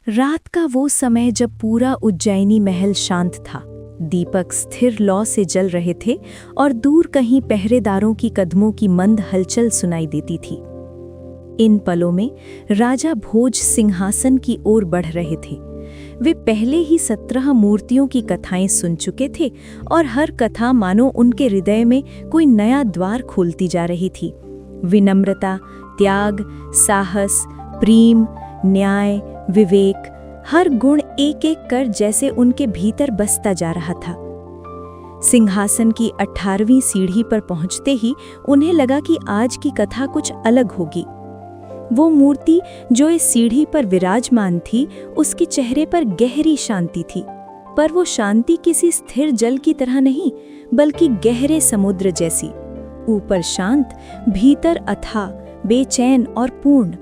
रात का वो समय जब पूरा उज्जैनी महल शांत था। दीपक स्थिर लौ से जल रहे थे और दूर कहीं पहरेदारों की कदमों की मंद हलचल सुनाई देती थी। इन पलों में राजा भोज सिंहासन की ओर बढ़ रहे थे। वे पहले ही 17 मूर्तियों की कथाएं सुन चुके थे और हर कथा मानो उनके हृदय में कोई नया द्वार खोलती जा रही थी। विनम्रता, त्याग, साहस, प्रेम, न्याय, विवेक, हर गुण एक एक कर जैसे उनके भीतर बसता जा रहा था। सिंहासन की 18वीं सीढ़ी पर पहुंचते ही उन्हें लगा कि आज की कथा कुछ अलग होगी। वो मूर्ति जो इस सीढ़ी पर विराजमान थी, उसके चेहरे पर गहरी शांति थी, पर वो शांति किसी स्थिर जल की तरह नहीं, बल्कि गहरे समुद्र जैसी। ऊपर शांत, भीतर अथाह, बेचैन और पूर्ण।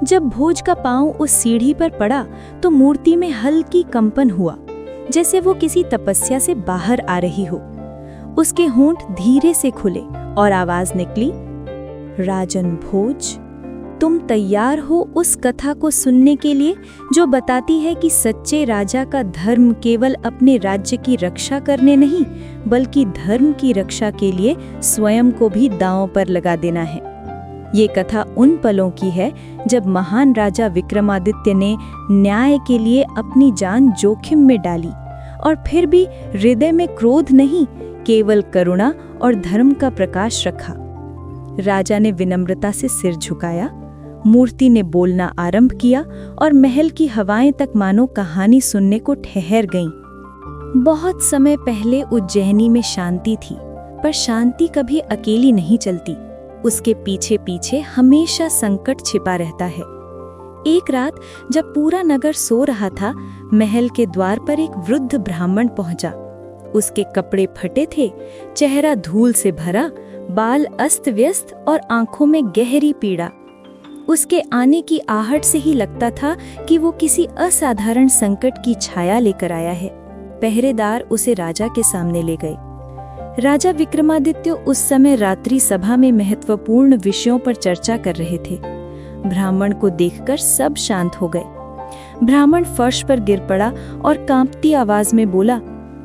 जब भोज का पांव उस सीढ़ी पर पड़ा तो मूर्ति में हल्की कंपन हुआ, जैसे वो किसी तपस्या से बाहर आ रही हो। उसके होंठ धीरे से खुले और आवाज निकली, राजन भोज, तुम तैयार हो उस कथा को सुनने के लिए जो बताती है कि सच्चे राजा का धर्म केवल अपने राज्य की रक्षा करने नहीं, बल्कि धर्म की रक्षा के लिए स्वयं को भी दांव पर लगा देना है। ये कथा उन पलों की है जब महान राजा विक्रमादित्य ने न्याय के लिए अपनी जान जोखिम में डाली और फिर भी हृदय में क्रोध नहीं, केवल करुणा और धर्म का प्रकाश रखा। राजा ने विनम्रता से सिर झुकाया, मूर्ति ने बोलना आरंभ किया और महल की हवाएं तक मानो कहानी सुनने को ठहर गईं। बहुत समय पहले उज्जैनी में शांति थी, पर शांति कभी अकेली नहीं चलती। उसके पीछे पीछे हमेशा संकट छिपा रहता है। एक रात जब पूरा नगर सो रहा था, महल के द्वार पर एक वृद्ध ब्राह्मण पहुंचा। उसके कपड़े फटे थे, चेहरा धूल से भरा, बाल अस्त व्यस्त और आंखों में गहरी पीड़ा। उसके आने की आहट से ही लगता था कि वो किसी असाधारण संकट की छाया लेकर आया है। पहरेदार उसे राजा के सामने ले गए। राजा विक्रमादित्य उस समय रात्रि सभा में महत्वपूर्ण विषयों पर चर्चा कर रहे थे। ब्राह्मण को देखकर सब शांत हो गए। ब्राह्मण फर्श पर गिर पड़ा और कांपती आवाज में बोला,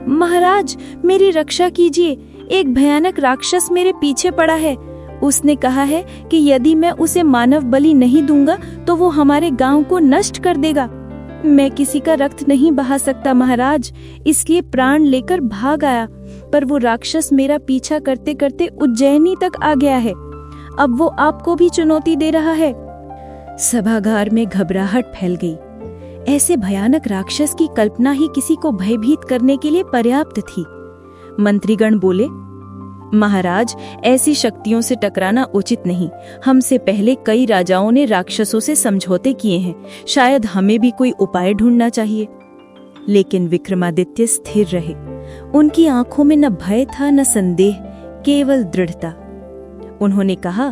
महाराज, मेरी रक्षा कीजिए, एक भयानक राक्षस मेरे पीछे पड़ा है। उसने कहा है कि यदि मैं उसे मानव बलि नहीं दूंगा तो वो हमारे गांव को नष्ट कर देगा। मैं किसी का रक्त नहीं बहा सकता महाराज, इसलिए प्राण लेकर भाग आया, पर वो राक्षस मेरा पीछा करते करते उज्जैनी तक आ गया है। अब वो आपको भी चुनौती दे रहा है। सभागार में घबराहट फैल गई। ऐसे भयानक राक्षस की कल्पना ही किसी को भयभीत करने के लिए पर्याप्त थी। मंत्रीगण बोले, महाराज, ऐसी शक्तियों से टकराना उचित नहीं। हमसे पहले कई राजाओं ने राक्षसों से समझौते किए हैं, शायद हमें भी कोई उपाय ढूंढना चाहिए। लेकिन विक्रमादित्य स्थिर रहे। उनकी आंखों में न भय था न संदेह, केवल दृढ़ता। उन्होंने कहा,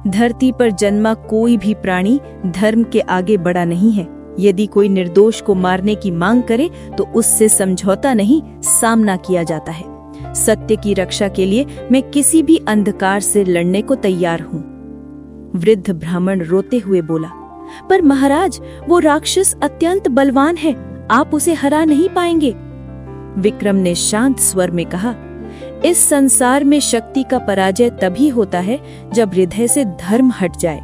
धरती पर जन्मा कोई भी प्राणी धर्म के आगे बढ़ा नहीं है। यदि कोई निर्दोष को मारने की मांग करे तो उससे समझौता नहीं, सामना किया जाता है। सत्य की रक्षा के लिए मैं किसी भी अंधकार से लड़ने को तैयार हूं। वृद्ध ब्राह्मण रोते हुए बोला, पर महाराज, वो राक्षस अत्यंत बलवान है, आप उसे हरा नहीं पाएंगे। विक्रम ने शांत स्वर में कहा, इस संसार में शक्ति का पराजय तभी होता है जब हृदय से धर्म हट जाए।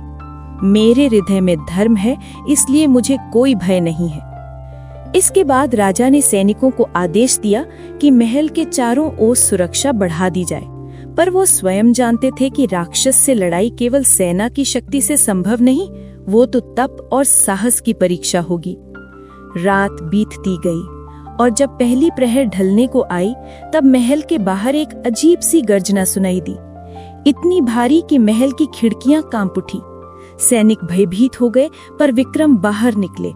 मेरे हृदय में धर्म है, इसलिए मुझे कोई भय नहीं है। इसके बाद राजा ने सैनिकों को आदेश दिया कि महल के चारों ओर सुरक्षा बढ़ा दी जाए, पर वो स्वयं जानते थे कि राक्षस से लड़ाई केवल सेना की शक्ति से संभव नहीं, वो तो तप और साहस की परीक्षा होगी। रात बीतती गई और जब पहली प्रहर ढलने को आई, तब महल के बाहर एक अजीब सी गर्जना सुनाई दी, इतनी भारी कि महल की खिड़कियां कांप उठी। सैनिक भयभीत हो गए, पर विक्रम बाहर निकले।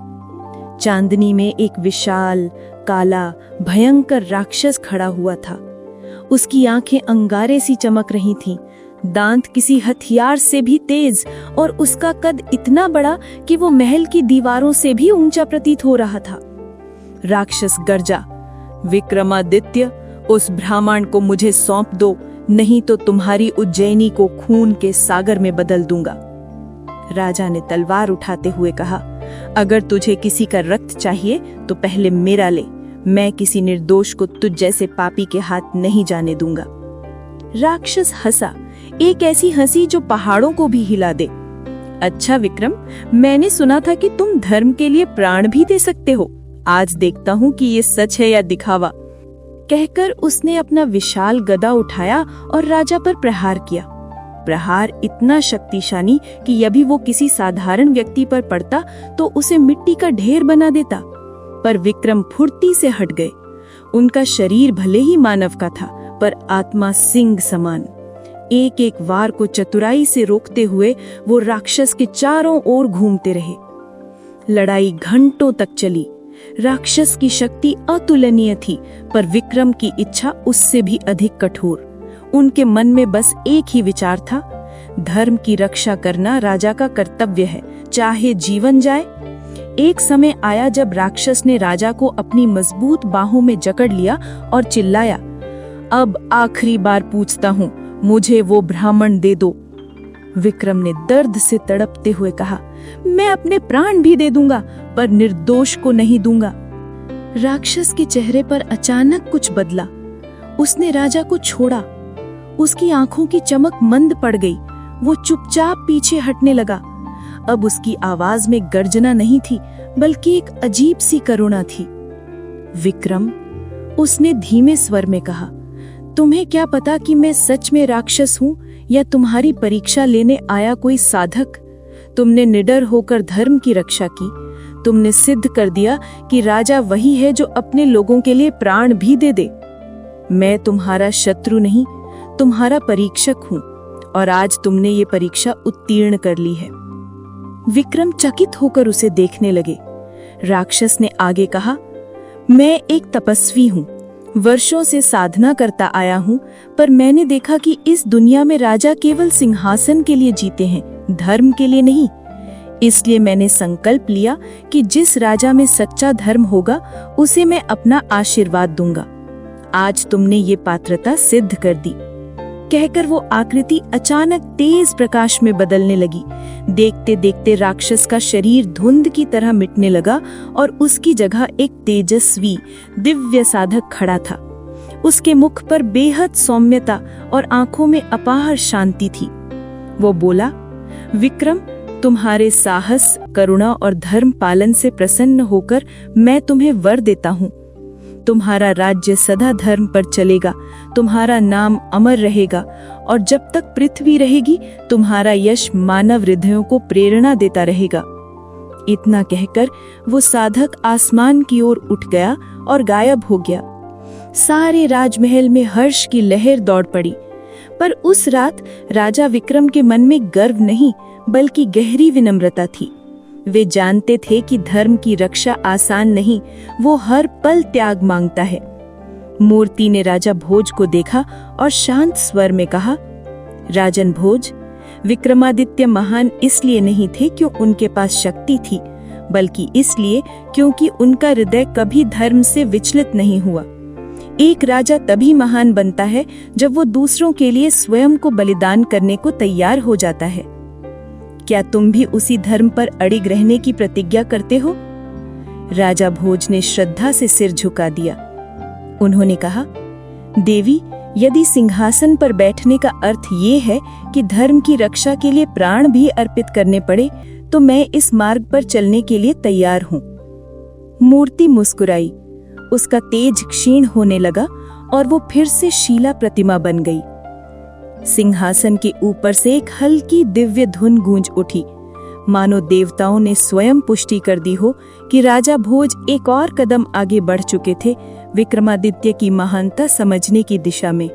चांदनी में एक विशाल, काला, भयंकर राक्षस खड़ा हुआ था। उसकी आंखें अंगारे सी चमक रही थीं, दांत किसी हथियार से भी तेज, और उसका कद इतना बड़ा कि वो महल की दीवारों से भी ऊंचा प्रतीत हो रहा था। राक्षस गर्जा, विक्रमादित्य, उस ब्राह्मण को मुझे सौंप दो, नहीं तो तुम्हारी उज्जैनी को खून के सागर में बदल दूंगा। राजा ने तलवार उठाते हुए कहा, अगर तुझे किसी का रक्त चाहिए तो पहले मेरा ले। मैं किसी निर्दोष को तुझ जैसे पापी के हाथ नहीं जाने दूंगा। राक्षस हंसा, एक ऐसी हंसी जो पहाड़ों को भी हिला दे। अच्छा विक्रम, मैंने सुना था कि तुम धर्म के लिए प्राण भी दे सकते हो। आज देखता हूँ कि ये सच है या दिखावा। कहकर उसने अपना विशाल गदा उठाया और राजा पर प्रहार किया। प्रहार इतना शक्तिशाली कि यदि वो किसी साधारण व्यक्ति पर पड़ता तो उसे मिट्टी का ढेर बना देता। पर विक्रम फुर्ती से हट गए। उनका शरीर भले ही मानव का था, पर आत्मा सिंह समान। एक एक वार को चतुराई से रोकते हुए वो राक्षस के चारों ओर घूमते रहे। लड़ाई घंटों तक चली। राक्षस की शक्ति अतुलनीय थी, पर विक्रम की इच्छा उससे भी अधिक कठोर। उनके मन में बस एक ही विचार था, धर्म की रक्षा करना राजा का कर्तव्य है, चाहे जीवन जाए। एक समय आया जब राक्षस ने राजा को अपनी मजबूत बाहों में जकड़ लिया और चिल्लाया, अब आखिरी बार पूछता हूँ, मुझे वो ब्राह्मण दे दो। विक्रम ने दर्द से तड़पते हुए कहा, मैं अपने प्राण भी दे दूंगा, पर निर्दोष को नहीं दूंगा। राक्षस के चेहरे पर अचानक कुछ बदला। उसने राजा को छोड़ा। उसकी आंखों की चमक मंद पड़ गई। वो चुपचाप पीछे हटने लगा। अब उसकी आवाज में गर्जना नहीं थी, बल्कि एक अजीब सी करुणा थी। विक्रम, उसने धीमे स्वर में कहा, तुम्हें क्या पता कि मैं सच में राक्षस हूँ या तुम्हारी परीक्षा लेने आया कोई साधक? तुमने निडर होकर धर्म की रक्षा की। तुमने सिद्ध कर दिया कि राजा वही है जो अपने लोगों के लिए प्राण भी दे दे। मैं तुम्हारा शत्रु नहीं, तुम्हारा परीक्षक हूँ, और आज तुमने ये परीक्षा उत्तीर्ण कर ली है। विक्रम चकित होकर उसे देखने लगे। राक्षस ने आगे कहा, मैं एक तपस्वी हूँ, वर्षों से साधना करता आया हूँ, पर मैंने देखा कि इस दुनिया में राजा केवल सिंहासन के लिए जीते हैं, धर्म के लिए नहीं। इसलिए मैंने संकल्प लिया कि जिस राजा में सच्चा धर्म होगा उसे मैं अपना आशीर्वाद दूंगा। आज तुमने ये पात्रता सिद्ध कर दी। कहकर वो आकृति अचानक तेज प्रकाश में बदलने लगी। देखते देखते राक्षस का शरीर धुंध की तरह मिटने लगा और उसकी जगह एक तेजस्वी दिव्य साधक खड़ा था। उसके मुख पर बेहद सौम्यता और आंखों में अपार शांति थी। वो बोला, विक्रम, तुम्हारे साहस, करुणा और धर्म पालन से प्रसन्न होकर मैं तुम्हें वर देता हूँ। तुम्हारा राज्य सदा धर्म पर चलेगा, तुम्हारा नाम अमर रहेगा, और जब तक पृथ्वी रहेगी तुम्हारा यश मानव हृदयों को प्रेरणा देता रहेगा। इतना कहकर वो साधक आसमान की ओर उठ गया और गायब हो गया। सारे राजमहल में हर्ष की लहर दौड़ पड़ी। पर उस रात राजा विक्रम के मन में गर्व नहीं, बल्कि गहरी विनम्रता थी। वे जानते थे कि धर्म की रक्षा आसान नहीं, वो हर पल त्याग मांगता है। मूर्ति ने राजा भोज को देखा और शांत स्वर में कहा, राजन भोज, विक्रमादित्य महान इसलिए नहीं थे क्यों उनके पास शक्ति थी, बल्कि इसलिए क्योंकि उनका हृदय कभी धर्म से विचलित नहीं हुआ। एक राजा तभी महान बनता है जब वो दूसरों के लिए स्वयं को बलिदान करने को तैयार हो जाता है। क्या तुम भी उसी धर्म पर अड़िग रहने की प्रतिज्ञा करते हो? राजा भोज ने श्रद्धा से सिर झुका दिया। उन्होंने कहा, देवी, यदि सिंहासन पर बैठने का अर्थ ये है कि धर्म की रक्षा के लिए प्राण भी अर्पित करने पड़े, तो मैं इस मार्ग पर चलने के लिए तैयार हूँ। मूर्ति मुस्कुराई। उसका तेज क्षीण होने लगा और वो फिर से शिला प्रतिमा बन गई। सिंहासन के ऊपर से एक हल्की दिव्य धुन गूंज उठी, मानो देवताओं ने स्वयं पुष्टि कर दी हो कि राजा भोज एक और कदम आगे बढ़ चुके थे विक्रमादित्य की महानता समझने की दिशा में।